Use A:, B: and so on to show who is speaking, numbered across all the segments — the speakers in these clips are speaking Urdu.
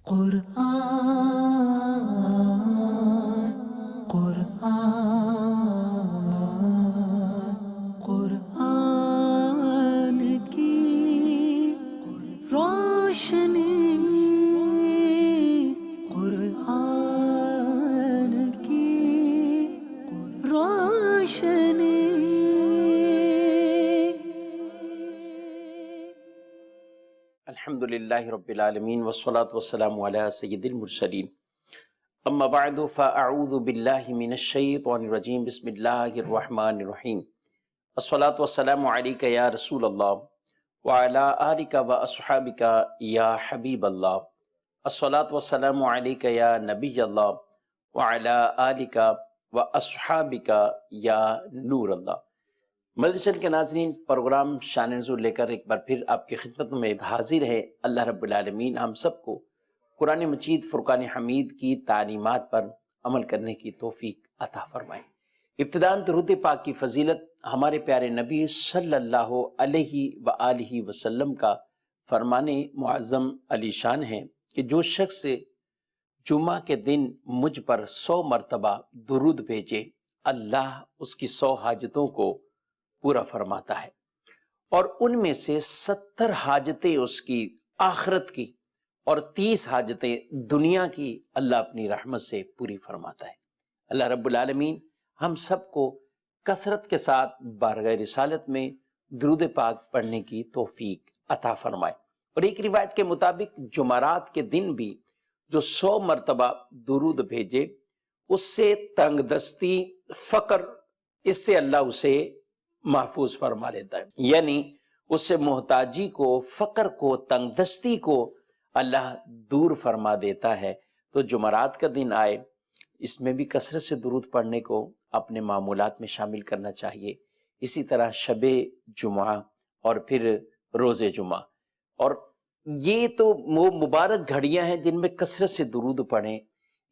A: قرآن قرآن قرآن کی روشنی، قرآن کی روشنی۔
B: الحمدللہ رب العالمین والصلاة والسلام علی سید المرسلین، اما بعد فاعوذ باللہ من الشیطان الرجیم، بسم اللہ الرحمن الرحیم۔ الصلاة والسلام علیکہ یا رسول اللہ وعلی آلکہ واصحابکہ یا حبیب اللہ۔ الصلاة والسلام علیکہ یا نبی اللہ وعلی آلکہ واصحابکہ یا نور اللہ۔ مدرسہ کے ناظرین، پروگرام شان نزول لے کر ایک بار پھر آپ کی خدمت میں حاضر ہے۔ اللہ رب العالمین ہم سب کو قرآن مجید فرقان حمید کی تعلیمات پر عمل کرنے کی توفیق عطا فرمائے۔ ابتداءً درود پاک کی فضیلت ہمارے پیارے نبی صلی اللہ علیہ وآلہ وسلم کا فرمان معظم علی شان ہے کہ جو شخص جمعہ کے دن مجھ پر 100 مرتبہ درود بھیجے، اللہ اس کی 100 حاجتوں کو پورا فرماتا ہے، اور ان میں سے 70 حاجتیں اس کی آخرت کی اور 30 حاجتیں دنیا کی اللہ اپنی رحمت سے پوری فرماتا ہے۔ اللہ رب العالمین ہم سب کو کثرت کے ساتھ بارگاہ رسالت میں درود پاک پڑھنے کی توفیق عطا فرمائے۔ اور ایک روایت کے مطابق جمعرات کے دن بھی جو 100 مرتبہ درود بھیجے، اس سے تنگ دستی، فقر، اس سے اللہ اسے محفوظ فرما لیتا ہے، یعنی اس سے محتاجی کو، فقر کو، تنگ دستی کو اللہ دور فرما دیتا ہے۔ تو جمعرات کا دن آئے، اس میں بھی کثرت سے درود پڑھنے کو اپنے معمولات میں شامل کرنا چاہیے۔ اسی طرح شب جمعہ اور پھر روز جمعہ، اور یہ تو وہ مبارک گھڑیاں ہیں جن میں کثرت سے درود پڑھیں،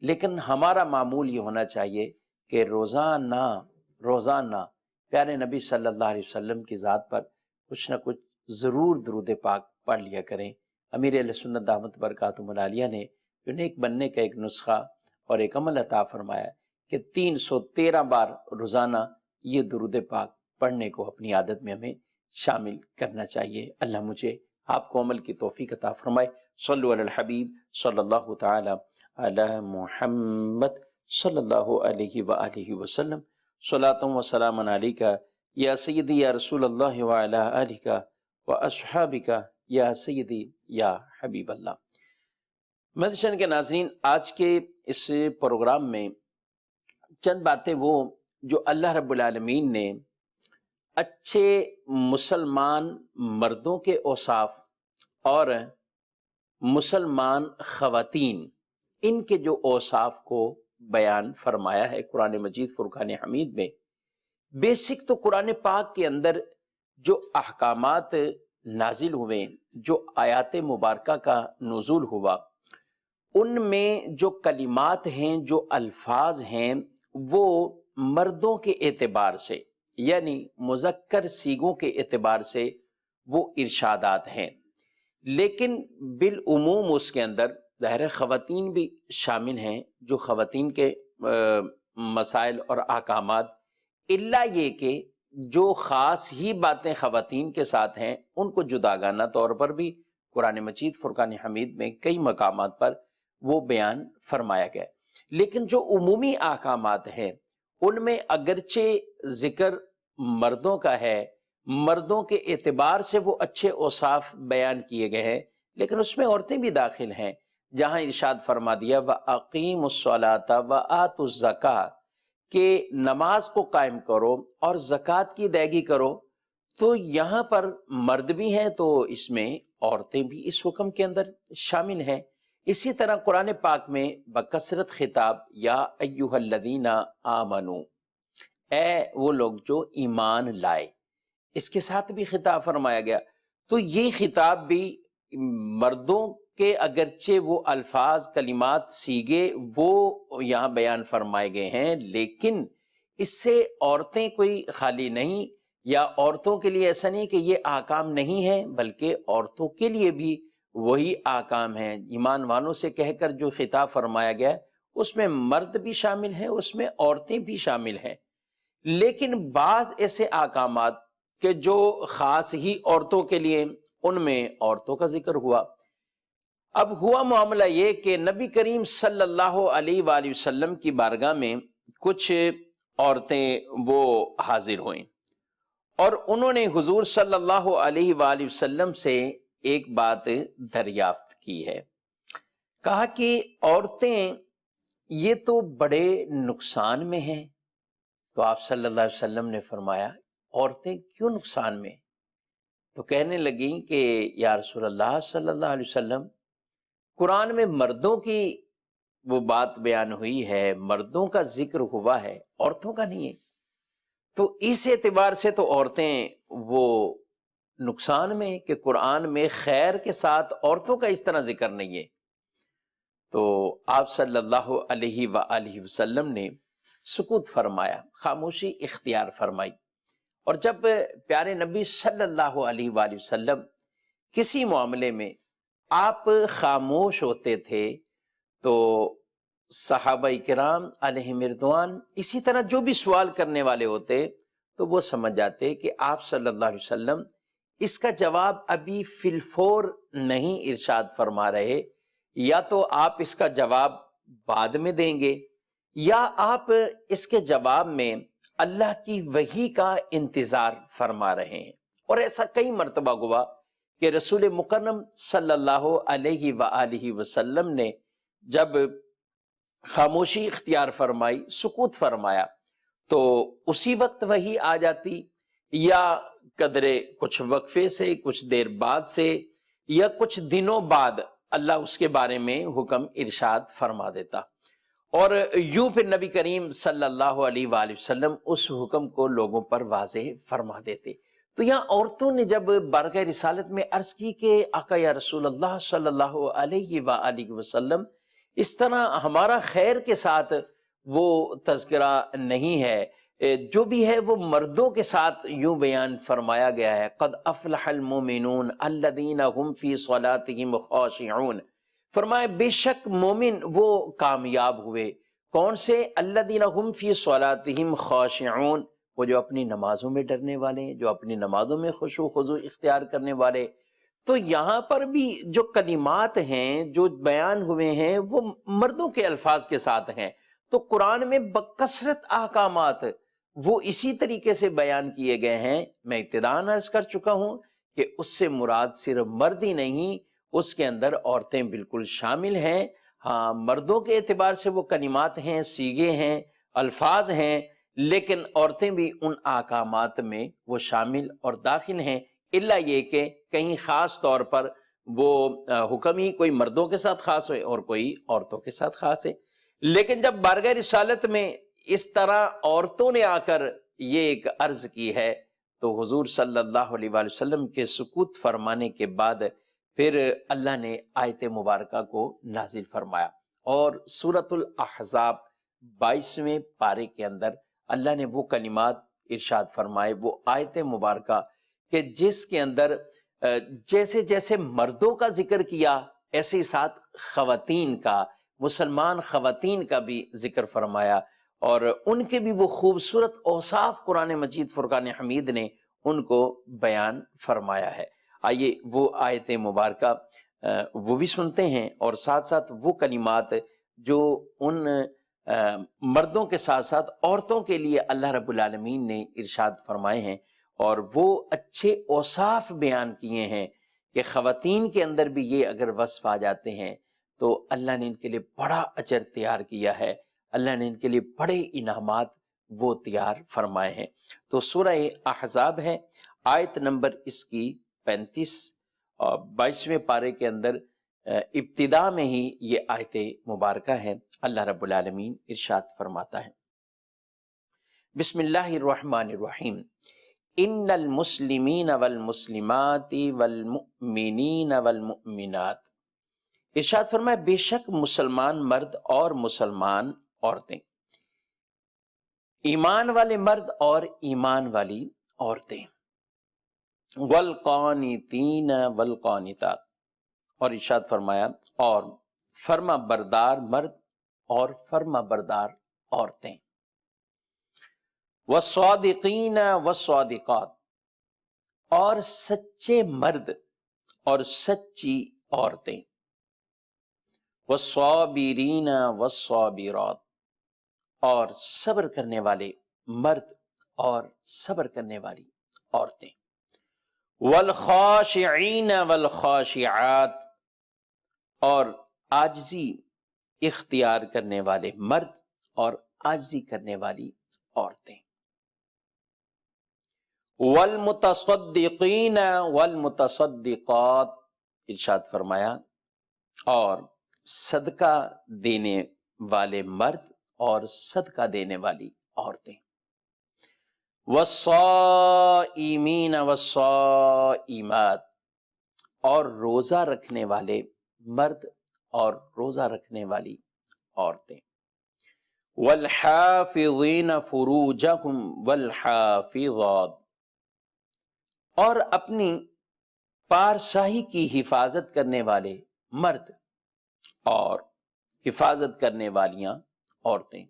B: لیکن ہمارا معمول یہ ہونا چاہیے کہ روزانہ پیارے نبی صلی اللہ علیہ وسلم کی ذات پر کچھ نہ کچھ ضرور درود پاک پڑھ لیا کریں۔ امیر اہل سنت دامت برکاتہم العالیہ نے جو نیک بننے کا ایک نسخہ اور ایک عمل عطا فرمایا کہ 313 بار روزانہ یہ درود پاک پڑھنے کو اپنی عادت میں ہمیں شامل کرنا چاہیے۔ اللہ مجھے آپ کو عمل کی توفیق عطا فرمائے۔ صلو علی الحبیب صلی اللہ تعالی علی محمد صلی اللہ علیہ وآلہ وسلم۔ صلاۃ و سلام علیکہ یا سیدی یا رسول اللہ وعلی آلکہ و اصحابکہ یا سیدی یا حبیب اللہ۔ مدرسہ کے ناظرین، آج کے اس پروگرام میں چند باتیں وہ جو اللہ رب العالمین نے اچھے مسلمان مردوں کے اوصاف اور مسلمان خواتین، ان کے جو اوصاف کو بیان فرمایا ہے قرآن مجید فرقان حمید میں۔ بیسک تو قرآن پاک کے اندر جو احکامات نازل ہوئے، جو آیات مبارکہ کا نزول ہوا، ان میں جو کلمات ہیں، جو الفاظ ہیں، وہ مردوں کے اعتبار سے، یعنی مذکر صیغوں کے اعتبار سے وہ ارشادات ہیں، لیکن بالعموم اس کے اندر ظاہر خواتین بھی شامل ہیں، جو خواتین کے مسائل اور احکامات، الا یہ کہ جو خاص ہی باتیں خواتین کے ساتھ ہیں ان کو جداگانہ طور پر بھی قرآن مجید فرقان حمید میں کئی مقامات پر وہ بیان فرمایا گیا۔ لیکن جو عمومی احکامات ہیں ان میں اگرچہ ذکر مردوں کا ہے، مردوں کے اعتبار سے وہ اچھے اوصاف بیان کیے گئے ہیں، لیکن اس میں عورتیں بھی داخل ہیں، جہاں ارشاد فرما دیا وَأَقِيمُوا الصَّلَاةَ وَآتُوا الزَّكَاةَ، کہ نماز کو قائم کرو اور زکوٰۃ کی ادائیگی کرو۔ تو یہاں پر مرد بھی ہیں تو اس میں عورتیں بھی اس حکم کے اندر شامل ہیں۔ اسی طرح قرآن پاک میں بکثرت خطاب یا ایھا الذین آمنوا، اے وہ لوگ جو ایمان لائے، اس کے ساتھ بھی خطاب فرمایا گیا۔ تو یہ خطاب بھی مردوں کے اگرچہ وہ الفاظ، کلمات، صیغے وہ یہاں بیان فرمائے گئے ہیں، لیکن اس سے عورتیں کوئی خالی نہیں، یا عورتوں کے لیے ایسا نہیں کہ یہ احکام نہیں ہیں، بلکہ عورتوں کے لیے بھی وہی احکام ہیں، ایمان والوں سے کہہ کر جو خطاب فرمایا گیا ہے اس میں مرد بھی شامل ہیں، اس میں عورتیں بھی شامل ہیں، لیکن بعض ایسے احکامات کہ جو خاص ہی عورتوں کے لیے، ان میں عورتوں کا ذکر ہوا۔ اب ہوا معاملہ یہ کہ نبی کریم صلی اللہ علیہ وآلہ وسلم کی بارگاہ میں کچھ عورتیں وہ حاضر ہوئیں، اور انہوں نے حضور صلی اللہ علیہ وآلہ وسلم سے ایک بات دریافت کی ہے۔ کہا کہ عورتیں یہ تو بڑے نقصان میں ہیں۔ تو آپ صلی اللہ علیہ وسلم نے فرمایا عورتیں کیوں نقصان میں؟ تو کہنے لگیں کہ یا رسول اللہ صلی اللہ علیہ وسلم، قرآن میں مردوں کی وہ بات بیان ہوئی ہے، مردوں کا ذکر ہوا ہے، عورتوں کا نہیں ہے، تو اس اعتبار سے تو عورتیں وہ نقصان میں کہ قرآن میں خیر کے ساتھ عورتوں کا اس طرح ذکر نہیں ہے۔ تو آپ صلی اللہ علیہ وآلہ وسلم نے سکوت فرمایا، خاموشی اختیار فرمائی۔ اور جب پیارے نبی صلی اللہ علیہ وآلہ وسلم کسی معاملے میں آپ خاموش ہوتے تھے تو صحابہ کرام علیہم رضوان اسی طرح جو بھی سوال کرنے والے ہوتے تو وہ سمجھ جاتے کہ آپ صلی اللہ علیہ وسلم اس کا جواب ابھی فی الفور نہیں ارشاد فرما رہے، یا تو آپ اس کا جواب بعد میں دیں گے، یا آپ اس کے جواب میں اللہ کی وحی کا انتظار فرما رہے ہیں۔ اور ایسا کئی مرتبہ ہوا کہ رسول مکرم صلی اللہ علیہ وآلہ وسلم نے جب خاموشی اختیار فرمائی، سکوت فرمایا، تو اسی وقت وحی آ جاتی، یا قدرے کچھ وقفے سے، کچھ دیر بعد سے، یا کچھ دنوں بعد اللہ اس کے بارے میں حکم ارشاد فرما دیتا، اور یوں پھر نبی کریم صلی اللہ علیہ وآلہ وسلم اس حکم کو لوگوں پر واضح فرما دیتے۔ تو یہاں عورتوں نے جب بارگاہ رسالت میں عرض کی کہ آقا یا رسول اللہ صلی اللہ علیہ وآلہ وسلم اس طرح ہمارا خیر کے ساتھ وہ تذکرہ نہیں ہے، جو بھی ہے وہ مردوں کے ساتھ یوں بیان فرمایا گیا ہے، قد افلح المومنون الذین هم فی صلاتهم خاشعون، فرمایا بے شک مومن وہ کامیاب ہوئے، کون سے؟ الذین هم فی صلاتهم خاشعون، وہ جو اپنی نمازوں میں ڈرنے والے ہیں، جو اپنی نمازوں میں خشوع و خضوع اختیار کرنے والے۔ تو یہاں پر بھی جو کلمات ہیں جو بیان ہوئے ہیں وہ مردوں کے الفاظ کے ساتھ ہیں، تو قرآن میں بکثرت احکامات وہ اسی طریقے سے بیان کیے گئے ہیں۔ میں ابتداءً عرض کر چکا ہوں کہ اس سے مراد صرف مرد ہی نہیں، اس کے اندر عورتیں بالکل شامل ہیں۔ ہاں، مردوں کے اعتبار سے وہ کلمات ہیں، صیغے ہیں، الفاظ ہیں، لیکن عورتیں بھی ان احکامات میں وہ شامل اور داخل ہیں، الا یہ کہ کہیں خاص طور پر وہ حکم ہی کوئی مردوں کے ساتھ خاص ہوئے اور کوئی عورتوں کے ساتھ خاص ہے۔ لیکن جب بارگاہ رسالت میں اس طرح عورتوں نے آ کر یہ ایک عرض کی ہے تو حضور صلی اللہ علیہ وآلہ وسلم کے سکوت فرمانے کے بعد پھر اللہ نے آیت مبارکہ کو نازل فرمایا، اور سورۃ الاحزاب 22ویں پارے کے اندر اللہ نے وہ کلمات ارشاد فرمائے، وہ آیت مبارکہ کہ جس کے اندر جیسے جیسے مردوں کا ذکر کیا ایسے ہی ساتھ خواتین کا، مسلمان خواتین کا بھی ذکر فرمایا، اور ان کے بھی وہ خوبصورت اوصاف قرآن مجید فرقان حمید نے ان کو بیان فرمایا ہے۔ آئیے وہ آیت مبارکہ وہ بھی سنتے ہیں، اور ساتھ ساتھ وہ کلمات جو ان مردوں کے ساتھ ساتھ عورتوں کے لیے اللہ رب العالمین نے ارشاد فرمائے ہیں، اور وہ اچھے اوصاف بیان کیے ہیں کہ خواتین کے اندر بھی یہ اگر وصف آ جاتے ہیں تو اللہ نے ان کے لیے بڑا اجر تیار کیا ہے، اللہ نے ان کے لیے بڑے انعامات وہ تیار فرمائے ہیں۔ تو سورہ احزاب ہے، آیت نمبر اس کی 35 اور 22ویں پارے کے اندر ابتدا میں ہی یہ آیت مبارکہ ہے۔ اللہ رب العالمین ارشاد فرماتا ہے، بسم اللہ الرحمن الرحیم، ان المسلمین والمسلمات والمؤمنین والمؤمنات، ارشاد فرمایا بے شک مسلمان مرد اور مسلمان عورتیں، ایمان والے مرد اور ایمان والی عورتیں، والقانتین والقانتات، اور ارشاد فرمایا اور فرما بردار مرد اور فرما بردار عورتیں، والصادقین والصادقات، اور سچے مرد اور سچی عورتیں، والصابرین والصابرات، اور صبر کرنے والے مرد اور صبر کرنے والی عورتیں، والخاشعین والخاشعات، اور عاجزی اختیار کرنے والے مرد اور عاجزی کرنے والی عورتیں، والمتصدقین والمتصدقات، ارشاد فرمایا اور صدقہ دینے والے مرد اور صدقہ دینے والی عورتیں، والصائمین والصائمات، اور روزہ رکھنے والے مرد اور روزہ رکھنے والی عورتیں، والحافظین فروجہم والحافظات، اور اپنی پارسائی کی حفاظت کرنے والے مرد اور حفاظت کرنے والیاں عورتیں،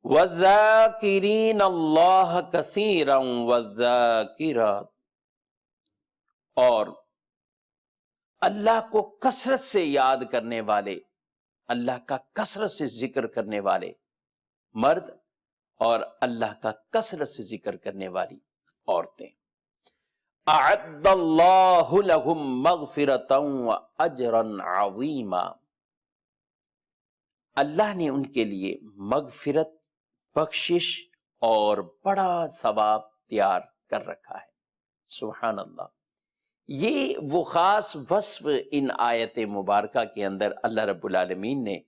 B: والذاکرین اللہ کثیرا والذاکرات، اور اللہ کو کثرت سے یاد کرنے والے، اللہ کا کثرت سے ذکر کرنے والے مرد اور اللہ کا کثرت سے ذکر کرنے والی عورتیں، اعد اللہ لہم مغفرتا واجرا عظیما، اللہ نے ان کے لیے مغفرت، بخشش اور بڑا ثواب تیار کر رکھا ہے۔ سبحان اللہ، یہ وہ خاص وصف ان آیت مبارکہ کے اندر اللہ رب العالمین نے،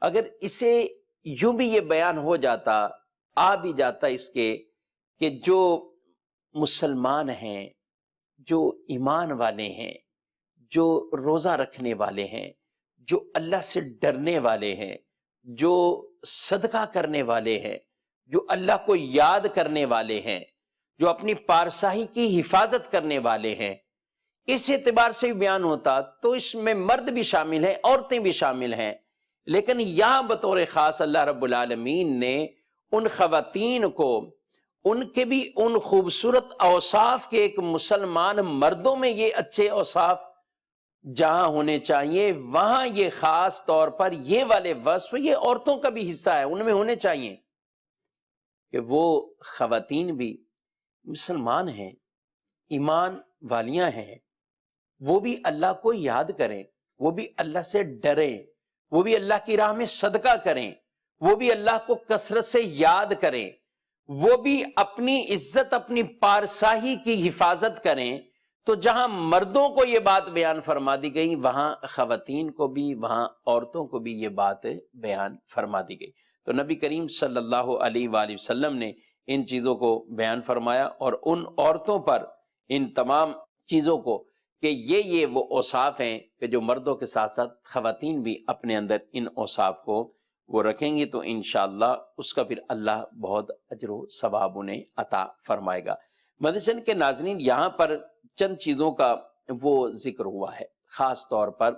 B: اگر اسے یوں بھی یہ بیان ہو جاتا، آ بھی جاتا اس کے کہ جو مسلمان ہیں، جو ایمان والے ہیں، جو روزہ رکھنے والے ہیں، جو اللہ سے ڈرنے والے ہیں، جو صدقہ کرنے والے ہیں، جو اللہ کو یاد کرنے والے ہیں، جو اپنی پارسائی کی حفاظت کرنے والے ہیں، اس اعتبار سے بھی بیان ہوتا تو اس میں مرد بھی شامل ہیں، عورتیں بھی شامل ہیں، لیکن یہاں بطور خاص اللہ رب العالمین نے ان خواتین کو، ان کے بھی ان خوبصورت اوصاف کے، ایک مسلمان مردوں میں یہ اچھے اوصاف جہاں ہونے چاہیے وہاں یہ خاص طور پر یہ والے وصف یہ عورتوں کا بھی حصہ ہے، ان میں ہونے چاہیے کہ وہ خواتین بھی مسلمان ہیں، ایمان والیاں ہیں، وہ بھی اللہ کو یاد کریں، وہ بھی اللہ سے ڈریں، وہ بھی اللہ کی راہ میں صدقہ کریں، وہ بھی اللہ کو کثرت سے یاد کریں، وہ بھی اپنی عزت، اپنی پارسائی کی حفاظت کریں۔ تو جہاں مردوں کو یہ بات بیان فرما دی گئی، وہاں خواتین کو بھی، وہاں عورتوں کو بھی یہ بات بیان فرما دی گئی۔ تو نبی کریم صلی اللہ علیہ وآلہ وسلم نے ان چیزوں کو بیان فرمایا، اور ان عورتوں پر ان تمام چیزوں کو کہ یہ وہ اوصاف ہیں کہ جو مردوں کے ساتھ ساتھ خواتین بھی اپنے اندر ان اوصاف کو وہ رکھیں گی تو انشاءاللہ اس کا پھر اللہ بہت اجر و ثواب انہیں عطا فرمائے گا۔ مدنی کے ناظرین، یہاں پر چند چیزوں کا وہ ذکر ہوا ہے، خاص طور پر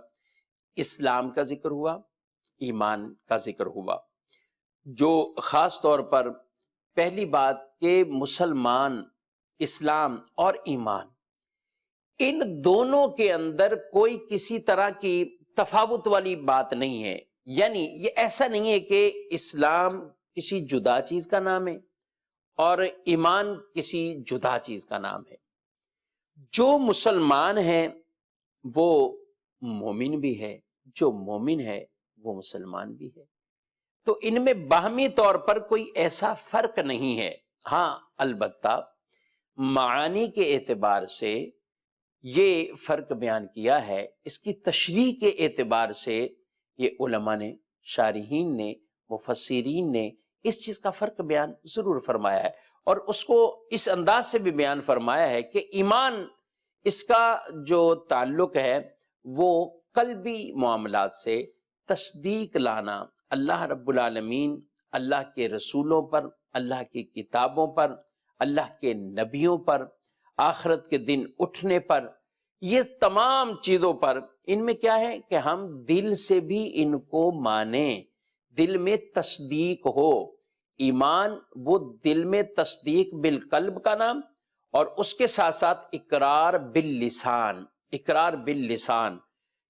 B: اسلام کا ذکر ہوا، ایمان کا ذکر ہوا۔ جو خاص طور پر پہلی بات کہ مسلمان، اسلام اور ایمان، ان دونوں کے اندر کوئی کسی طرح کی تفاوت والی بات نہیں ہے، یعنی یہ ایسا نہیں ہے کہ اسلام کسی جدا چیز کا نام ہے اور ایمان کسی جدا چیز کا نام ہے۔ جو مسلمان ہے وہ مومن بھی ہے، جو مومن ہے وہ مسلمان بھی ہے، تو ان میں باہمی طور پر کوئی ایسا فرق نہیں ہے۔ ہاں البتہ معانی کے اعتبار سے یہ فرق بیان کیا ہے، اس کی تشریح کے اعتبار سے یہ علماء نے، شارحین نے، مفسرین نے اس چیز کا فرق بیان ضرور فرمایا ہے، اور اس کو اس انداز سے بھی بیان فرمایا ہے کہ ایمان، اس کا جو تعلق ہے وہ قلبی معاملات سے، تصدیق لانا اللہ رب العالمین، اللہ کے رسولوں پر، اللہ کی کتابوں پر، اللہ کے نبیوں پر، آخرت کے دن اٹھنے پر، یہ تمام چیزوں پر ان میں کیا ہے کہ ہم دل سے بھی ان کو مانیں، دل میں تصدیق ہو۔ ایمان وہ دل میں تصدیق بالقلب کا نام، اور اس کے ساتھ ساتھ اقرار باللسان، اقرار باللسان،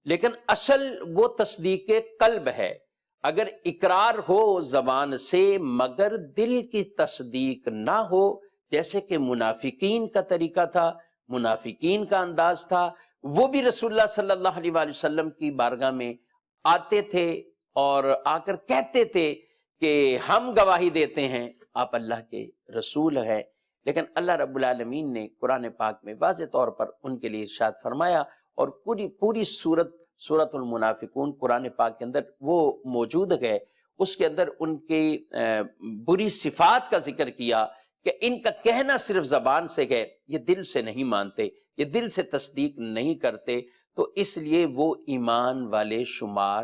B: لیکن اصل وہ تصدیق قلب ہے۔ اگر اقرار ہو زبان سے مگر دل کی تصدیق نہ ہو، جیسے کہ منافقین کا طریقہ تھا، منافقین کا انداز تھا، وہ بھی رسول اللہ صلی اللہ علیہ وآلہ وسلم کی بارگاہ میں آتے تھے اور آ کر کہتے تھے کہ ہم گواہی دیتے ہیں آپ اللہ کے رسول ہیں، لیکن اللہ رب العالمین نے قرآن پاک میں واضح طور پر ان کے لیے ارشاد فرمایا، اور پوری سورت المنافقون قرآن پاک کے اندر وہ موجود ہے، اس کے اندر ان کی بری صفات کا ذکر کیا کہ ان کا کہنا صرف زبان سے ہے، یہ دل سے نہیں مانتے، یہ دل سے تصدیق نہیں کرتے، تو اس لیے وہ ایمان والے شمار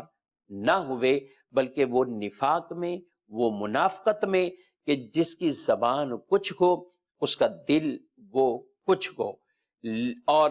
B: نہ ہوئے، بلکہ وہ نفاق میں، وہ منافقت میں، کہ جس کی زبان کچھ ہو اس کا دل وہ کچھ ہو۔ اور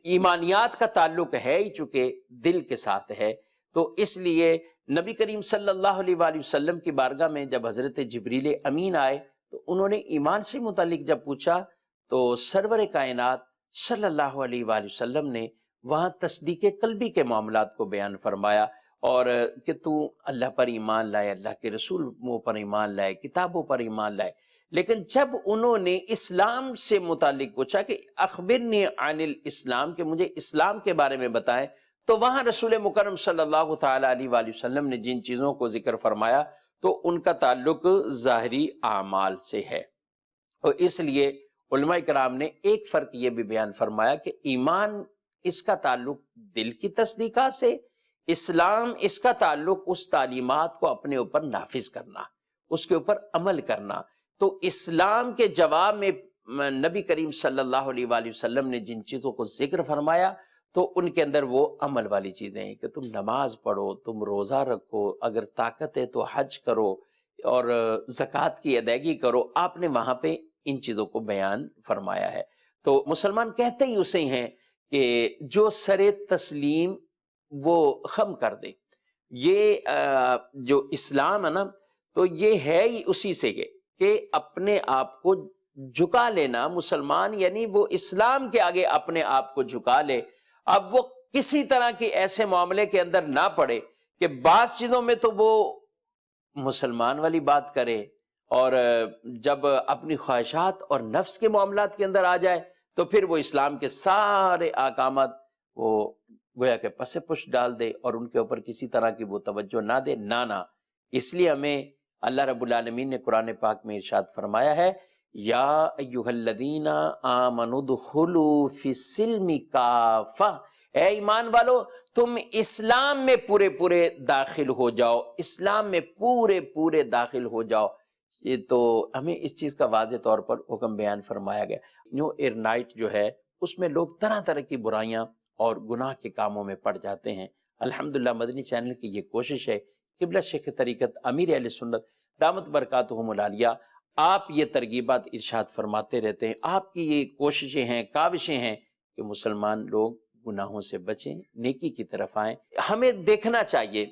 B: ایمانیات کا تعلق ہے ہی چونکہ دل کے ساتھ ہے، تو اس لیے نبی کریم صلی اللہ علیہ وآلہ وسلم کی بارگاہ میں جب حضرت جبریل امین آئے تو انہوں نے ایمان سے متعلق جب پوچھا تو سرور کائنات صلی اللہ علیہ وآلہ وسلم نے وہاں تصدیق قلبی کے معاملات کو بیان فرمایا، اور کہ تو اللہ پر ایمان لائے، اللہ کے رسولوں پر ایمان لائے، کتابوں پر ایمان لائے۔ لیکن جب انہوں نے اسلام سے متعلق پوچھا کہ اخبرنی عن الاسلام، کہ مجھے اسلام کے بارے میں بتائیں، تو وہاں رسول مکرم صلی اللہ تعالی علیہ وآلہ وسلم نے جن چیزوں کو ذکر فرمایا تو ان کا تعلق ظاہری اعمال سے ہے، اور اس لیے علماء کرام نے ایک فرق یہ بھی بیان فرمایا کہ ایمان اس کا تعلق دل کی تصدیقات سے، اسلام اس کا تعلق اس تعلیمات کو اپنے اوپر نافذ کرنا، اس کے اوپر عمل کرنا۔ تو اسلام کے جواب میں نبی کریم صلی اللہ علیہ وآلہ وسلم نے جن چیزوں کو ذکر فرمایا تو ان کے اندر وہ عمل والی چیزیں ہیں کہ تم نماز پڑھو، تم روزہ رکھو، اگر طاقت ہے تو حج کرو اور زکوٰۃ کی ادائیگی کرو۔ آپ نے وہاں پہ ان چیزوں کو بیان فرمایا ہے۔ تو مسلمان کہتے ہی اسے ہیں کہ جو سر تسلیم وہ خم کر دے، یہ جو اسلام ہے نا تو یہ ہے ہی اسی سے کہ اپنے آپ کو جھکا لینا، مسلمان یعنی وہ اسلام کے آگے اپنے آپ کو جھکا لے۔ اب وہ کسی طرح کے ایسے معاملے کے اندر نہ پڑے کہ بعض چیزوں میں تو وہ مسلمان والی بات کرے، اور جب اپنی خواہشات اور نفس کے معاملات کے اندر آ جائے تو پھر وہ اسلام کے سارے احکامات وہ گویا کہ پس پش ڈال دے اور ان کے اوپر کسی طرح کی وہ توجہ نہ دے۔ نہ اس لیے ہمیں اللہ رب العالمین نے قرآن پاک میں ارشاد فرمایا ہے، یا ایھا الذین آمنوا ادخلوا فی السلم کافہ، اے ایمان والو تم اسلام میں پورے داخل ہو جاؤ، اسلام میں پورے داخل ہو جاؤ۔ یہ تو ہمیں اس چیز کا واضح طور پر حکم بیان فرمایا گیا۔ نیو ایئر نائٹ جو ہے اس میں لوگ طرح طرح کی برائیاں اور گناہ کے کاموں میں پڑ جاتے ہیں۔ الحمدللہ مدنی چینل کی یہ کوشش ہے، قبلہ شیخ طریقت امیر اہل سنت دامت برکاتہم العالیہ آپ یہ ترغیبات ارشاد فرماتے رہتے ہیں، آپ کی یہ کوششیں ہیں، کاوشیں ہیں کہ مسلمان لوگ گناہوں سے بچیں، نیکی کی طرف آئیں۔ ہمیں دیکھنا چاہیے،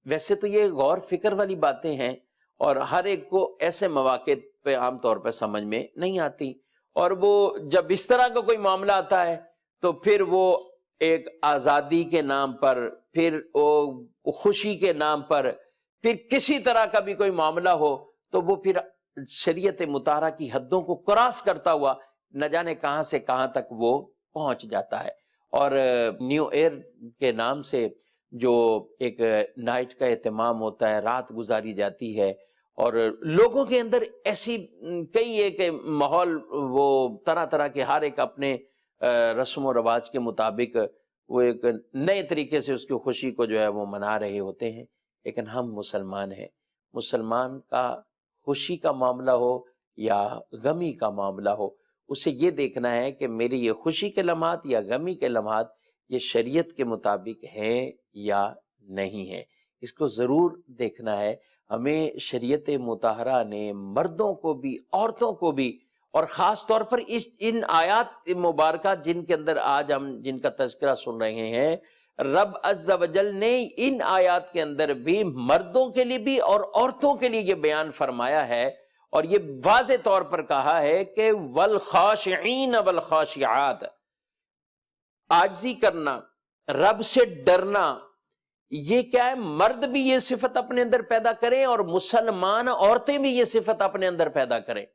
B: ویسے تو یہ غور فکر والی باتیں ہیں اور ہر ایک کو ایسے مواقع پہ عام طور پہ سمجھ میں نہیں آتی، اور وہ جب اس طرح کا کوئی معاملہ آتا ہے تو پھر وہ ایک آزادی کے نام پر، پھر وہ خوشی کے نام پر، پھر کسی طرح کا بھی کوئی معاملہ ہو تو وہ پھر شریعت مطہرہ کی حدوں کو کراس کرتا ہوا نہ جانے کہاں سے کہاں تک وہ پہنچ جاتا ہے۔ اور نیو ایئر کے نام سے جو ایک نائٹ کا اہتمام ہوتا ہے، رات گزاری جاتی ہے، اور لوگوں کے اندر ایسی کئی ایک ماحول، وہ طرح طرح کے ہر ایک اپنے رسم و رواج کے مطابق وہ ایک نئے طریقے سے اس کی خوشی کو جو ہے وہ منا رہے ہوتے ہیں، لیکن ہم مسلمان ہیں، مسلمان کا خوشی کا معاملہ ہو یا غمی کا معاملہ ہو، اسے یہ دیکھنا ہے کہ میری یہ خوشی کے لمحات یا غمی کے لمحات یہ شریعت کے مطابق ہیں یا نہیں ہے، اس کو ضرور دیکھنا ہے۔ ہمیں شریعت مطہرہ نے مردوں کو بھی عورتوں کو بھی اور خاص طور پر ان آیات مبارکہ جن کے اندر آج ہم جن کا تذکرہ سن رہے ہیں، رب عز و جل نے ان آیات کے اندر بھی مردوں کے لیے بھی اور عورتوں کے لیے یہ بیان فرمایا ہے، اور یہ واضح طور پر کہا ہے کہ والخاشعین والخاشعات، عاجزی کرنا، رب سے ڈرنا، یہ کیا ہے؟ مرد بھی یہ صفت اپنے اندر پیدا کریں اور مسلمان عورتیں بھی یہ صفت اپنے اندر پیدا کریں۔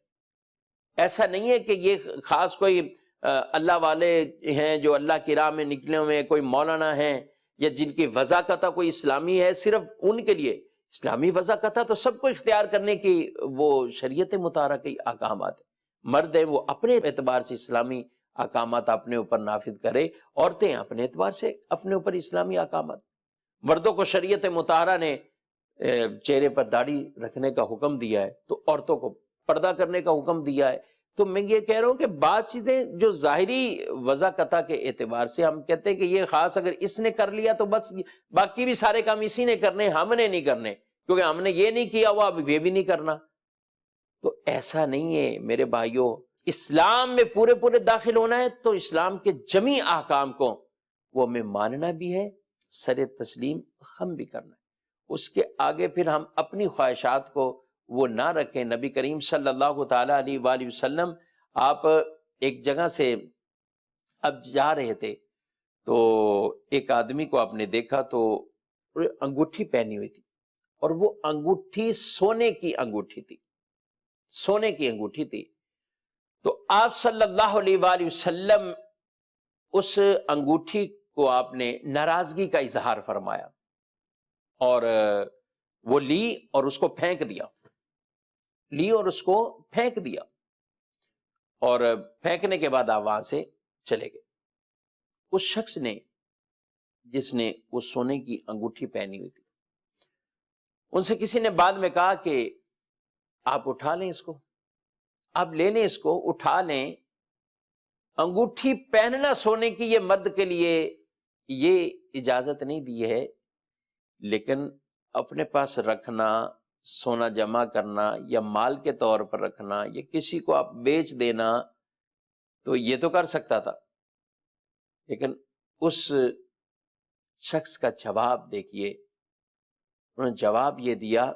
B: ایسا نہیں ہے کہ یہ خاص کوئی اللہ والے ہیں جو اللہ کی راہ میں نکلے ہوئے، کوئی مولانا ہیں یا جن کی وضاقتہ کوئی اسلامی ہے، صرف ان کے لیے اسلامی وضاقتہ تو سب کو اختیار کرنے کی وہ شریعت مطہرہ کے احکامات ہیں۔ مرد ہیں وہ اپنے اعتبار سے اسلامی احکامات اپنے اوپر نافذ کرے، عورتیں اپنے اعتبار سے اپنے اوپر اسلامی احکامات۔ مردوں کو شریعت مطہرہ نے چہرے پر داڑھی رکھنے کا حکم دیا ہے، تو عورتوں کو پردہ کرنے کا حکم دیا ہے۔ تو میں یہ کہہ رہا ہوں کہ بعض چیزیں جو ظاہری وضاقتہ کے اعتبار سے ہم کہتے ہیں کہ یہ خاص اگر اس نے کر لیا تو بس باقی بھی سارے کام اسی نے کرنے، ہم نے نہیں کرنے، کیونکہ ہم نے یہ نہیں کیا ہوا اب یہ بھی نہیں کرنا۔ تو ایسا نہیں ہے میرے بھائیوں، اسلام میں پورے پورے داخل ہونا ہے تو اسلام کے جمیع احکام کو وہ ہمیں ماننا بھی ہے، سر تسلیم خم بھی کرنا ہے۔ اس کے آگے پھر ہم اپنی خواہشات کو وہ نہ رکھیں۔ نبی کریم صلی اللہ تعالیٰ علیہ وآلہ وسلم آپ ایک جگہ سے اب جا رہے تھے تو ایک آدمی کو آپ نے دیکھا تو انگوٹھی پہنی ہوئی تھی، اور وہ انگوٹھی سونے کی انگوٹھی تھی، سونے کی انگوٹھی تھی۔ تو آپ صلی اللہ علیہ وآلہ وسلم اس انگوٹھی کو آپ نے ناراضگی کا اظہار فرمایا اور وہ لی اور اس کو پھینک دیا، لی اور اس کو پھینک دیا، اور پھینکنے کے بعد آپ وہاں سے چلے گئے۔ اس شخص نے جس نے وہ سونے کی انگوٹھی پہنی ہوئی تھی، ان سے کسی نے بعد میں کہا کہ آپ اٹھا لیں اس کو، آپ لے لیں اس کو، اٹھا لیں۔ انگوٹھی پہننا سونے کی یہ مرد کے لیے یہ اجازت نہیں دی ہے، لیکن اپنے پاس رکھنا، سونا جمع کرنا یا مال کے طور پر رکھنا یا کسی کو آپ بیچ دینا تو یہ تو کر سکتا تھا۔ لیکن اس شخص کا جواب دیکھیے، انہوں نے جواب یہ دیا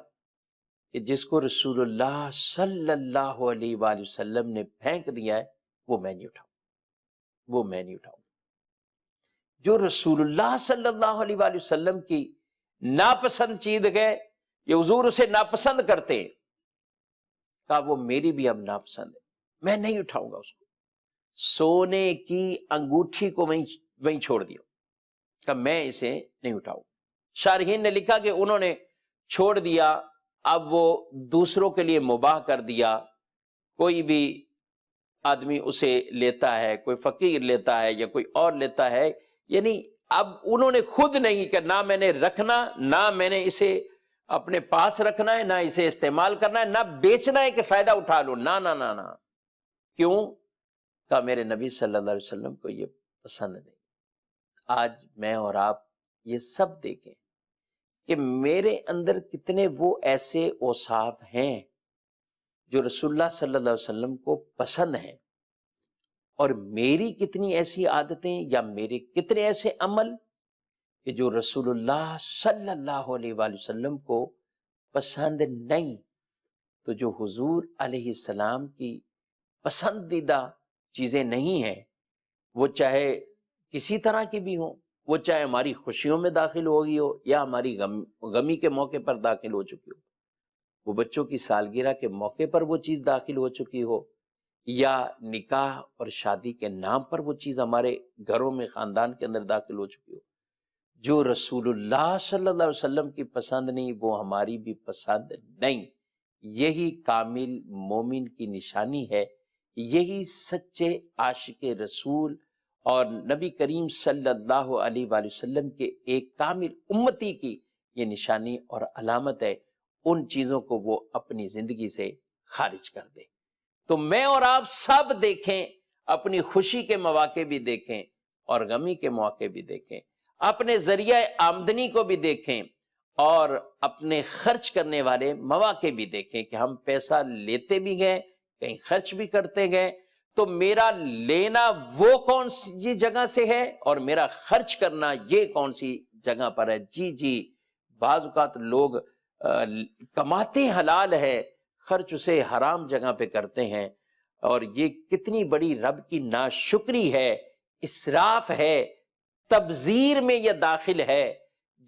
B: کہ جس کو رسول اللہ صلی اللہ علیہ وآلہ وسلم نے پھینک دیا ہے وہ میں نہیں اٹھاؤں، وہ میں نہیں اٹھاؤں۔ جو رسول اللہ صلی اللہ علیہ وآلہ وسلم کی ناپسند چیز ہے، یہ حضور اسے ناپسند کرتے ہیں، کہا وہ میری بھی اب ناپسند ہے، میں نہیں اٹھاؤں گا اس کو۔ سونے کی انگوٹھی کو وہیں چھوڑ دیا، کہا میں اسے نہیں اٹھاؤں۔ شارحین نے لکھا کہ انہوں نے چھوڑ دیا، اب وہ دوسروں کے لیے مباح کر دیا، کوئی بھی آدمی اسے لیتا ہے، کوئی فقیر لیتا ہے یا کوئی اور لیتا ہے، یعنی اب انہوں نے خود نہیں کہ نہ میں نے رکھنا، نہ میں نے اسے اپنے پاس رکھنا ہے، نہ اسے استعمال کرنا ہے، نہ بیچنا ہے کہ فائدہ اٹھا لو، نہ نہ نہ نہ۔ کیوں؟ کہا میرے نبی صلی اللہ علیہ وسلم کو یہ پسند نہیں۔ آج میں اور آپ یہ سب دیکھیں کہ میرے اندر کتنے وہ ایسے اوصاف ہیں جو رسول اللہ صلی اللہ علیہ وسلم کو پسند ہیں، اور میری کتنی ایسی عادتیں یا میرے کتنے ایسے عمل کہ جو رسول اللہ صلی اللہ علیہ وآلہ وسلم کو پسند نہیں۔ تو جو حضور علیہ السلام کی پسندیدہ چیزیں نہیں ہیں، وہ چاہے کسی طرح کی بھی ہوں، وہ چاہے ہماری خوشیوں میں داخل ہوگی ہو یا ہماری غمی کے موقع پر داخل ہو چکی ہو، وہ بچوں کی سالگرہ کے موقع پر وہ چیز داخل ہو چکی ہو، یا نکاح اور شادی کے نام پر وہ چیز ہمارے گھروں میں، خاندان کے اندر داخل ہو چکی ہو۔ جو رسول اللہ صلی اللہ علیہ وسلم کی پسند نہیں، وہ ہماری بھی پسند نہیں۔ یہی کامل مومن کی نشانی ہے، یہی سچے عاشق رسول اور نبی کریم صلی اللہ علیہ وآلہ وسلم کے ایک کامل امتی کی یہ نشانی اور علامت ہے۔ ان چیزوں کو وہ اپنی زندگی سے خارج کر دے۔ تو میں اور آپ سب دیکھیں، اپنی خوشی کے مواقع بھی دیکھیں اور غمی کے مواقع بھی دیکھیں، اپنے ذریعہ آمدنی کو بھی دیکھیں اور اپنے خرچ کرنے والے مواقع بھی دیکھیں کہ ہم پیسہ لیتے بھی گئے کہیں خرچ بھی کرتے گئے، تو میرا لینا وہ کون سی جگہ سے ہے اور میرا خرچ کرنا یہ کون سی جگہ پر ہے۔ جی بعض اوقات لوگ کماتے حلال ہے، خرچ اسے حرام جگہ پہ کرتے ہیں، اور یہ کتنی بڑی رب کی ناشکری ہے، اسراف ہے، تبذیر میں یہ داخل ہے،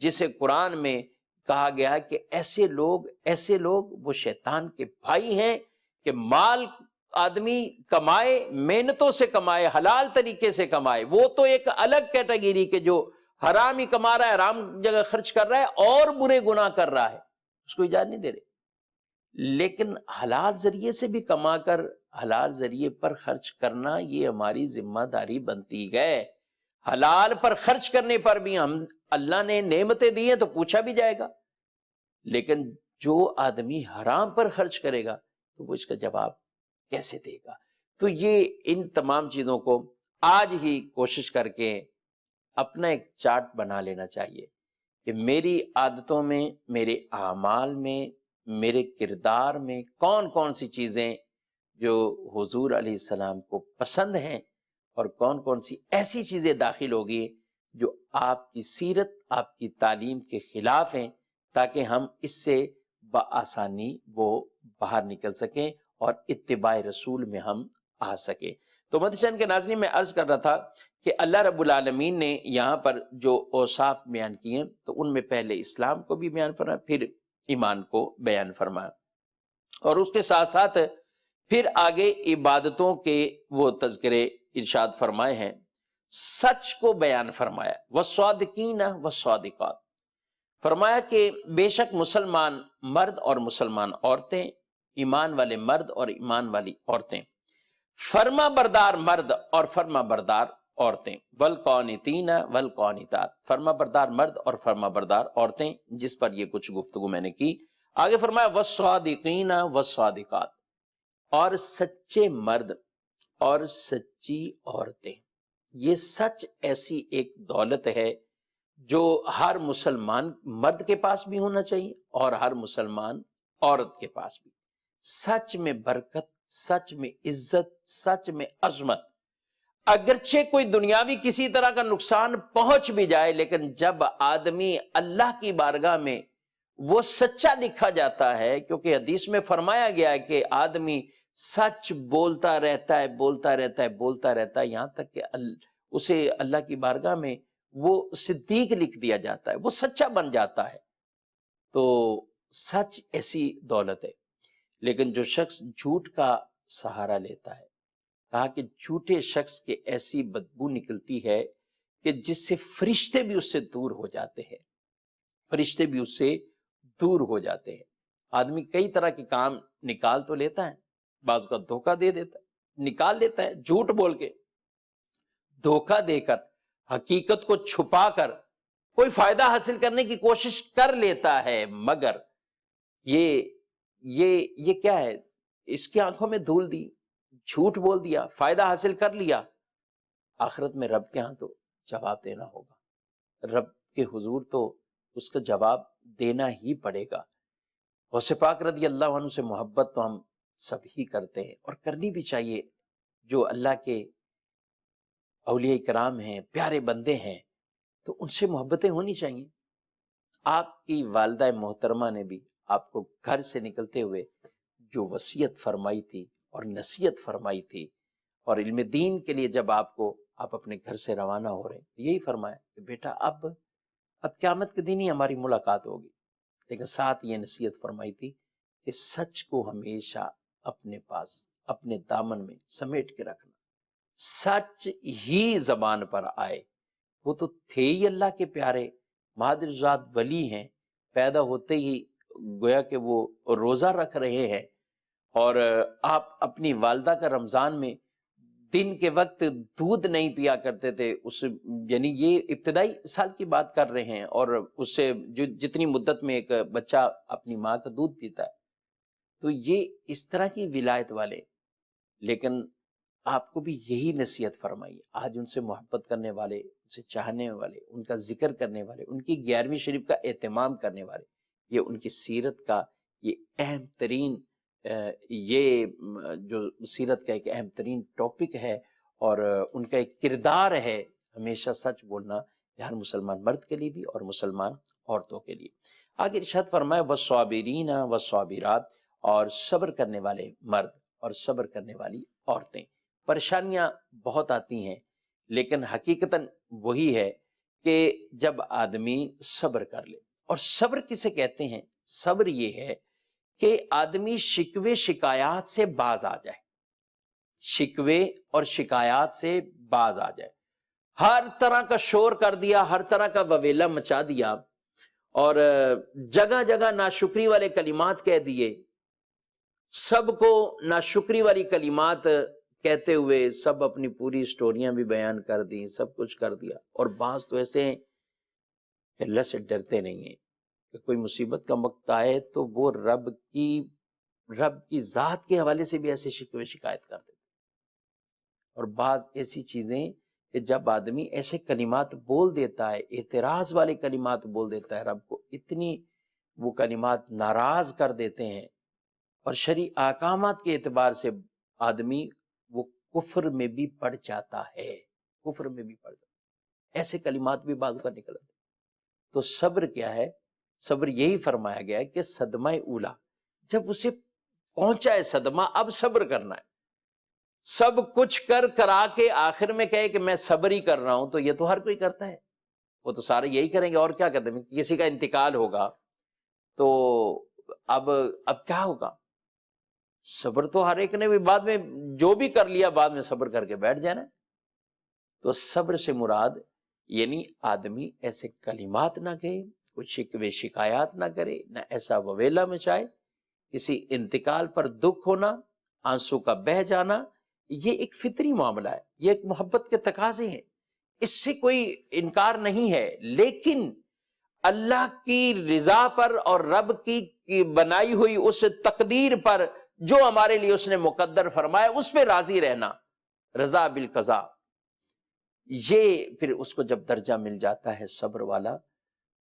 B: جسے قرآن میں کہا گیا ہے کہ ایسے لوگ وہ شیطان کے بھائی ہیں کہ مال آدمی کمائے، محنتوں سے کمائے، حلال طریقے سے کمائے، وہ تو ایک الگ کیٹیگری کے جو حرام ہی کما رہا ہے، حرام جگہ خرچ کر رہا ہے اور برے گناہ کر رہا ہے، اس کو اجازت نہیں دے رہے۔ لیکن حلال ذریعے سے بھی کما کر حلال ذریعے پر خرچ کرنا یہ ہماری ذمہ داری بنتی ہے۔ حلال پر خرچ کرنے پر بھی ہم اللہ نے نعمتیں دی ہیں تو پوچھا بھی جائے گا، لیکن جو آدمی حرام پر خرچ کرے گا تو وہ اس کا جواب کیسے دے گا؟ تو یہ ان تمام چیزوں کو آج ہی کوشش کر کے اپنا ایک چارٹ بنا لینا چاہیے کہ میری عادتوں میں، میرے اعمال میں، میرے کردار میں کون کون سی چیزیں جو حضور علیہ السلام کو پسند ہیں اور کون کون سی ایسی چیزیں داخل ہوگی جو آپ کی سیرت، آپ کی تعلیم کے خلاف ہیں، تاکہ ہم اس سے بآسانی وہ باہر نکل سکیں اور اتباع رسول میں ہم آ سکیں۔ تو مدشن کے ناظرین، میں عرض کر رہا تھا کہ اللہ رب العالمین نے یہاں پر جو اوصاف بیان کیے تو ان میں پہلے اسلام کو بھی بیان فرمایا، پھر ایمان کو بیان فرمایا، اور اس کے ساتھ ساتھ پھر آگے عبادتوں کے وہ تذکرے ارشاد فرمائے ہیں، سچ کو بیان فرمایا، والصادقین والصادقات، فرمایا کہ بے شک مسلمان مرد اور مسلمان عورتیں، ایمان والے مرد اور ایمان والی عورتیں، فرما بردار مرد اور فرما بردار عورتیں، والقانتین والقانتات، فرما بردار مرد اور فرما بردار عورتیں، جس پر یہ کچھ گفتگو میں نے کی۔ آگے فرمایا والصادقین والصادقات، اور سچے مرد اور سچی عورتیں۔ یہ سچ ایسی ایک دولت ہے جو ہر مسلمان مرد کے پاس بھی ہونا چاہیے اور ہر مسلمان عورت کے پاس بھی۔ سچ میں برکت، سچ میں عزت، سچ میں عظمت۔ اگرچہ کوئی دنیاوی کسی طرح کا نقصان پہنچ بھی جائے، لیکن جب آدمی اللہ کی بارگاہ میں وہ سچا لکھا جاتا ہے، کیونکہ حدیث میں فرمایا گیا ہے کہ آدمی سچ بولتا رہتا ہے، بولتا رہتا ہے، بولتا رہتا ہے، یہاں تک کہ اسے اللہ کی بارگاہ میں وہ صدیق لکھ دیا جاتا ہے، وہ سچا بن جاتا ہے۔ تو سچ ایسی دولت ہے، لیکن جو شخص جھوٹ کا سہارا لیتا ہے، کہا کہ جھوٹے شخص کے ایسی بدبو نکلتی ہے کہ جس سے فرشتے بھی اس سے دور ہو جاتے ہیں، فرشتے بھی اس سے دور ہو جاتے ہیں۔ آدمی کئی طرح کے کام نکال تو لیتا ہے، بعض کا دھوکہ دے دیتا ہے، نکال لیتا ہے جھوٹ بول کے، دھوکہ دے کر، حقیقت کو چھپا کر کوئی فائدہ حاصل کرنے کی کوشش کر لیتا ہے، مگر یہ کیا ہے؟ اس کی آنکھوں میں دھول دی، جھوٹ بول دیا، فائدہ حاصل کر لیا، آخرت میں رب کے ہاں تو جواب دینا ہوگا، رب کے حضور تو اس کا جواب دینا ہی پڑے گا۔ غوث پاک رضی اللہ عنہ سے محبت تو ہم سب ہی کرتے ہیں اور کرنی بھی چاہیے، جو اللہ کے اولیاء کرام ہیں، پیارے بندے ہیں، تو ان سے محبتیں ہونی چاہیے۔ آپ کی والدہ محترمہ نے بھی آپ کو گھر سے نکلتے ہوئے جو وصیت فرمائی تھی اور نصیحت فرمائی تھی، اور علم دین کے لیے جب آپ اپنے گھر سے روانہ ہو رہے ہیں، یہی فرمایا کہ بیٹا اب قیامت کے دن ہی ہماری ملاقات ہوگی، لیکن ساتھ یہ نصیحت فرمائی تھی کہ سچ کو ہمیشہ اپنے پاس، اپنے دامن میں سمیٹ کے رکھنا، سچ ہی زبان پر آئے۔ وہ تو تھے ہی اللہ کے پیارے، مہاجر ذات ولی ہیں، پیدا ہوتے ہی گویا کہ وہ روزہ رکھ رہے ہیں، اور آپ اپنی والدہ کا رمضان میں دن کے وقت دودھ نہیں پیا کرتے تھے، یعنی یہ ابتدائی سال کی بات کر رہے ہیں، اور اس سے جتنی مدت میں ایک بچہ اپنی ماں کا دودھ پیتا ہے، تو یہ اس طرح کی ولایت والے، لیکن آپ کو بھی یہی نصیحت فرمائی۔ آج ان سے محبت کرنے والے، ان سے چاہنے والے، ان کا ذکر کرنے والے، ان کی 11ویں شریف کا اہتمام کرنے والے، یہ ان کی سیرت کا یہ اہم ترین یہ جو سیرت کا ایک اہم ترین ٹاپک ہے اور ان کا ایک کردار ہے ہمیشہ سچ بولنا، ہر مسلمان مرد کے لیے بھی اور مسلمان عورتوں کے لیے۔ آگے ارشاد فرمایا والصابرین والصابرات، اور صبر کرنے والے مرد اور صبر کرنے والی عورتیں۔ پریشانیاں بہت آتی ہیں، لیکن حقیقتاً وہی ہے کہ جب آدمی صبر کر لے، اور صبر کسے کہتے ہیں؟ صبر یہ ہے کہ آدمی شکوے شکایات سے باز آ جائے، شکوے اور شکایات سے باز آ جائے۔ ہر طرح کا شور کر دیا، ہر طرح کا وویلا مچا دیا، اور جگہ جگہ ناشکری والے کلمات کہہ دیے، سب کو ناشکری والی کلمات کہتے ہوئے سب اپنی پوری سٹوریاں بھی بیان کر دی، سب کچھ کر دیا۔ اور بعض تو ایسے ہیں کہ اللہ سے ڈرتے نہیں ہیں، کہ کوئی مصیبت کا وقت آئے تو وہ رب کی ذات کے حوالے سے بھی ایسے شکوے شکایت کر دیتے۔ اور بعض ایسی چیزیں کہ جب آدمی ایسے کلمات بول دیتا ہے، اعتراض والے کلمات بول دیتا ہے، رب کو اتنی وہ کلمات ناراض کر دیتے ہیں، اور شرعی احکامات کے اعتبار سے آدمی وہ کفر میں بھی پڑ جاتا ہے، کفر میں بھی پڑ جاتا ہے، ایسے کلمات بھی بعض کا نکل آتے۔ تو صبر کیا ہے؟ صبر یہی فرمایا گیا ہے کہ صدمہ اولا، جب اسے پہنچا ہے صدمہ، اب صبر کرنا ہے۔ سب کچھ کر کرا کے آخر میں کہے کہ میں صبر ہی کر رہا ہوں، تو یہ تو ہر کوئی کرتا ہے، وہ تو سارے یہی کریں گے، اور کیا کرتے ہیں؟ کسی کا انتقال ہوگا تو اب کیا ہوگا؟ صبر تو ہر ایک نے بھی بعد میں جو بھی کر لیا بعد میں صبر کر کے بیٹھ جانا۔ تو صبر سے مراد یعنی آدمی ایسے کلمات نہ کہے، کوئی شکوے شکایات نہ کرے، نہ ایسا وویلا مچائے، کسی انتقال پر دکھ ہونا، آنسو کا بہہ جانا، یہ ایک فطری معاملہ ہے، یہ ایک محبت کے تقاضے ہیں، اس سے کوئی انکار نہیں ہے۔ لیکن اللہ کی رضا پر اور رب کی بنائی ہوئی اس تقدیر پر جو ہمارے لیے اس نے مقدر فرمایا، اس پہ راضی رہنا، رضا بالقضاء، یہ پھر اس کو جب درجہ مل جاتا ہے صبر والا،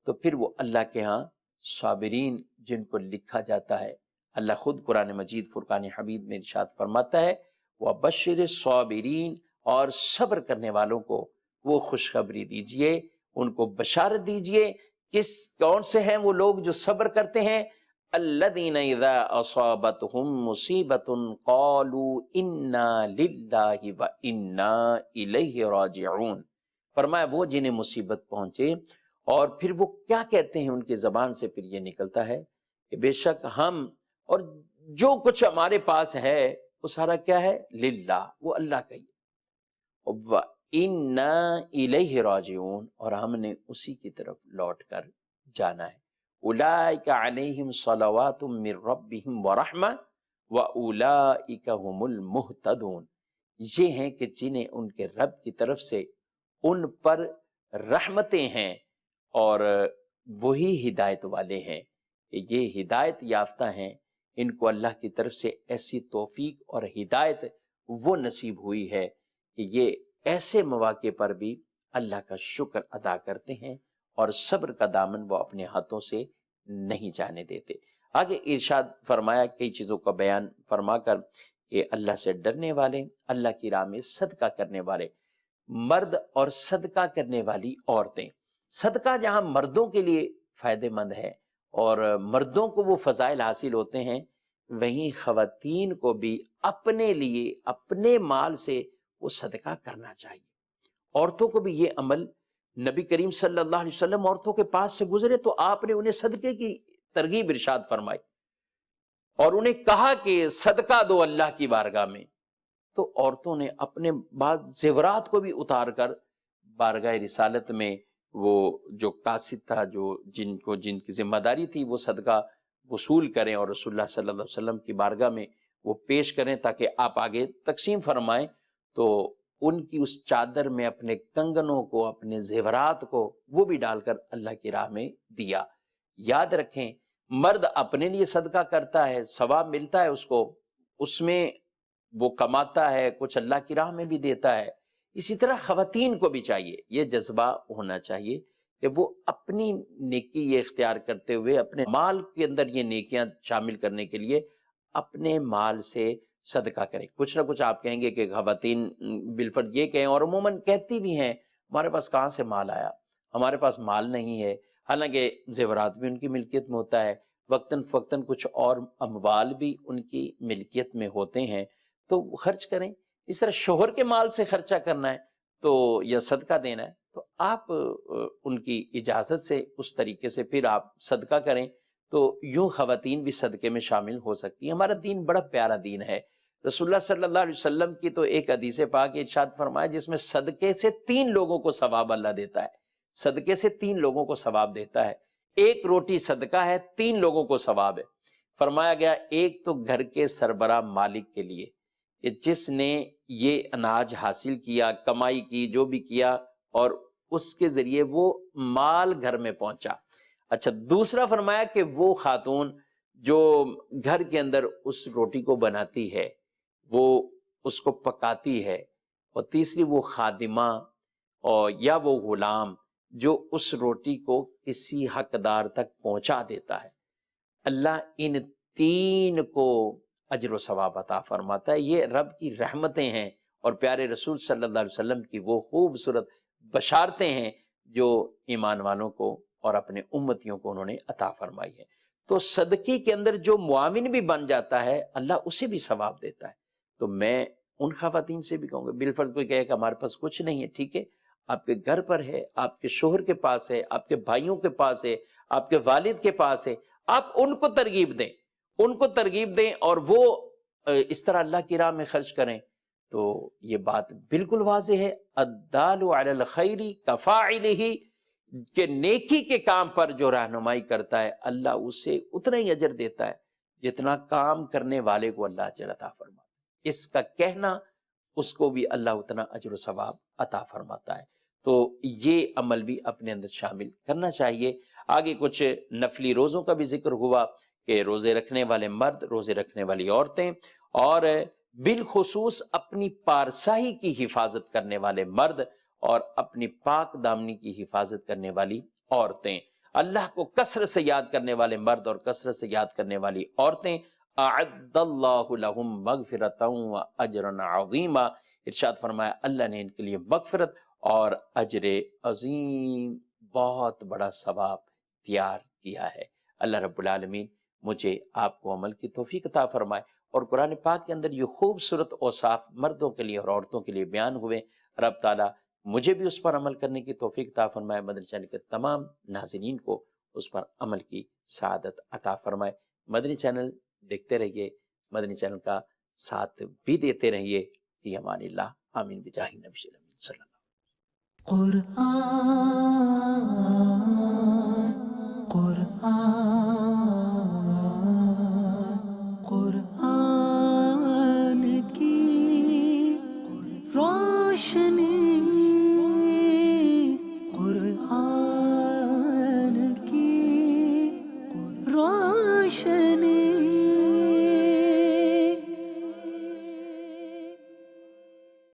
B: تو پھر وہ اللہ کے ہاں صابرین جن کو لکھا جاتا ہے۔ اللہ خود قرآن مجید فرقان حمید میں ارشاد فرماتا ہے وَبَشِّرِ الصَّابِرِينَ، اور صبر کرنے والوں کو وہ خوشخبری دیجئے، ان کو بشارت دیجئے۔ کون سے ہیں وہ لوگ جو صبر کرتے ہیں؟ الَّذِينَ إِذَا أَصَابَتْهُمْ مُصِيبَةٌ قَالُوا إِنَّا لِلَّهِ وَإِنَّا إِلَيْهِ رَاجِعُونَ، فرمایا وہ جنہیں مصیبت پہنچے اور پھر وہ کیا کہتے ہیں، ان کی زبان سے پھر یہ نکلتا ہے کہ بے شک ہم اور جو کچھ ہمارے پاس ہے وہ سارا کیا ہے؟ للہ، وہ اللہ کا ہی ہے، وَإِنَّا إِلَيْهِ رَاجِعُونَ، اور ہم نے اسی کی طرف لوٹ کر جانا ہے۔ اولئک علیہم صلوات من ربہم ورحمہ واولئک ہم المہتدون، یہ ہیں کہ جنہیں ان کے رب کی طرف سے ان پر رحمتیں ہیں اور وہی ہدایت والے ہیں، یہ ہدایت یافتہ ہیں، ان کو اللہ کی طرف سے ایسی توفیق اور ہدایت وہ نصیب ہوئی ہے کہ یہ ایسے مواقع پر بھی اللہ کا شکر ادا کرتے ہیں اور صبر کا دامن وہ اپنے ہاتھوں سے نہیں جانے دیتے۔ آگے ارشاد فرمایا کئی چیزوں کا بیان فرما کر کہ اللہ سے ڈرنے والے، اللہ کی راہ میں صدقہ کرنے والے مرد اور صدقہ کرنے والی عورتیں۔ صدقہ جہاں مردوں کے لیے فائدہ مند ہے اور مردوں کو وہ فضائل حاصل ہوتے ہیں، وہیں خواتین کو بھی اپنے لیے اپنے مال سے وہ صدقہ کرنا چاہیے۔ عورتوں کو بھی یہ عمل، نبی کریم صلی اللہ علیہ وسلم عورتوں کے پاس سے گزرے تو آپ نے انہیں صدقے کی ترغیب ارشاد فرمائی اور انہیں کہا کہ صدقہ دو اللہ کی بارگاہ میں، تو عورتوں نے اپنے بعض زیورات کو بھی اتار کر بارگاہ رسالت میں وہ جو قاصد تھا، جن کی ذمہ داری تھی وہ صدقہ وصول کریں اور رسول اللہ صلی اللہ علیہ وسلم کی بارگاہ میں وہ پیش کریں تاکہ آپ آگے تقسیم فرمائیں، تو ان کی اس چادر میں اپنے کنگنوں کو، اپنے زیورات کو وہ بھی ڈال کر اللہ کی راہ میں دیا۔ یاد رکھیں، مرد اپنے لیے صدقہ کرتا ہے، ثواب ملتا ہے اس کو، اس میں وہ کماتا ہے، کچھ اللہ کی راہ میں بھی دیتا ہے۔ اسی طرح خواتین کو بھی چاہیے، یہ جذبہ ہونا چاہیے کہ وہ اپنی نیکی یہ اختیار کرتے ہوئے اپنے مال کے اندر یہ نیکیاں شامل کرنے کے لیے اپنے مال سے صدقہ کریں. کچھ نہ کچھ آپ کہیں گے کہ خواتین بالفرض یہ کہیں، اور عموماً کہتی بھی ہیں ہمارے پاس کہاں سے مال آیا، ہمارے پاس مال نہیں ہے. حالانکہ زیورات بھی ان کی ملکیت میں ہوتا ہے، وقتاً فوقتاً کچھ اور اموال بھی ان کی ملکیت میں ہوتے ہیں، تو خرچ کریں. اس طرح شوہر کے مال سے خرچہ کرنا ہے تو یا صدقہ دینا ہے تو آپ ان کی اجازت سے اس طریقے سے پھر آپ صدقہ کریں. تو یوں خواتین بھی صدقے میں شامل ہو سکتی ہیں. ہمارا دین بڑا پیارا دین ہے. رسول اللہ صلی اللہ علیہ وسلم کی تو ایک حدیث پاک ارشاد فرمایا جس میں صدقے سے 3 لوگوں کو ثواب اللہ دیتا ہے. صدقے سے 3 لوگوں کو ثواب دیتا ہے. ایک روٹی صدقہ ہے، 3 لوگوں کو ثواب ہے. فرمایا گیا ایک تو گھر کے سربراہ مالک کے لیے کہ جس نے یہ اناج حاصل کیا، کمائی کی، جو بھی کیا، اور اس کے ذریعے وہ مال گھر میں پہنچا. اچھا، دوسرا فرمایا کہ وہ خاتون جو گھر کے اندر اس روٹی کو بناتی ہے، وہ اس کو پکاتی ہے، اور تیسری وہ خادمہ اور یا وہ غلام جو اس روٹی کو کسی حقدار تک پہنچا دیتا ہے. اللہ ان 3 کو اجر و ثواب عطا فرماتا ہے. یہ رب کی رحمتیں ہیں اور پیارے رسول صلی اللہ علیہ وسلم کی وہ خوبصورت بشارتیں ہیں جو ایمان والوں کو اور اپنے امتیوں کو انہوں نے عطا فرمائی ہے. تو صدقے کے اندر جو معاون بھی بن جاتا ہے اللہ اسے بھی ثواب دیتا ہے. تو میں ان خواتین سے بھی کہوں گا، بالفرض کوئی کہے کہ ہمارے پاس کچھ نہیں ہے، ٹھیک ہے، آپ کے گھر پر ہے، آپ کے شوہر کے پاس ہے، آپ کے بھائیوں کے پاس ہے، آپ کے والد کے پاس ہے، آپ ان کو ترغیب دیں، ان کو ترغیب دیں اور وہ اس طرح اللہ کی راہ میں خرچ کریں. تو یہ بات بالکل واضح ہے، الدال علی الخیر کفاعلہ، کہ نیکی کے کام پر جو رہنمائی کرتا ہے اللہ اسے اتنا ہی اجر دیتا ہے جتنا کام کرنے والے کو اللہ اجر عطا فرماتا ہے. اس کا کہنا اس کو بھی اللہ اتنا اجر و ثواب عطا فرماتا ہے. تو یہ عمل بھی اپنے اندر شامل کرنا چاہیے. آگے کچھ نفلی روزوں کا بھی ذکر ہوا کہ روزے رکھنے والے مرد، روزے رکھنے والی عورتیں، اور بالخصوص اپنی پارسائی کی حفاظت کرنے والے مرد اور اپنی پاک دامنی کی حفاظت کرنے والی عورتیں، اللہ کو کثرت سے یاد کرنے والے مرد اور کثرت سے یاد کرنے والی عورتیں، اعد اللہ لہم مغفرتا و اجرا عظیما، ارشاد فرمایا اللہ نے ان کے لیے مغفرت اور اجر عظیم، بہت بڑا ثواب تیار کیا ہے. اللہ رب العالمین مجھے آپ کو عمل کی توفیق عطا فرمائے. اور قرآن پاک کے اندر یہ خوبصورت اوصاف مردوں کے لیے اور عورتوں کے لیے بیان ہوئے، رب تعالیٰ مجھے بھی اس پر عمل کرنے کی توفیق عطا فرمائے، مدنی چینل کے تمام ناظرین کو اس پر عمل کی سعادت عطا فرمائے. مدنی چینل دیکھتے رہیے، مدنی چینل کا ساتھ بھی دیتے رہیے. فی امان اللہ. آمین بجاہ نبی صلی اللہ علیہ وسلم.
A: قرآن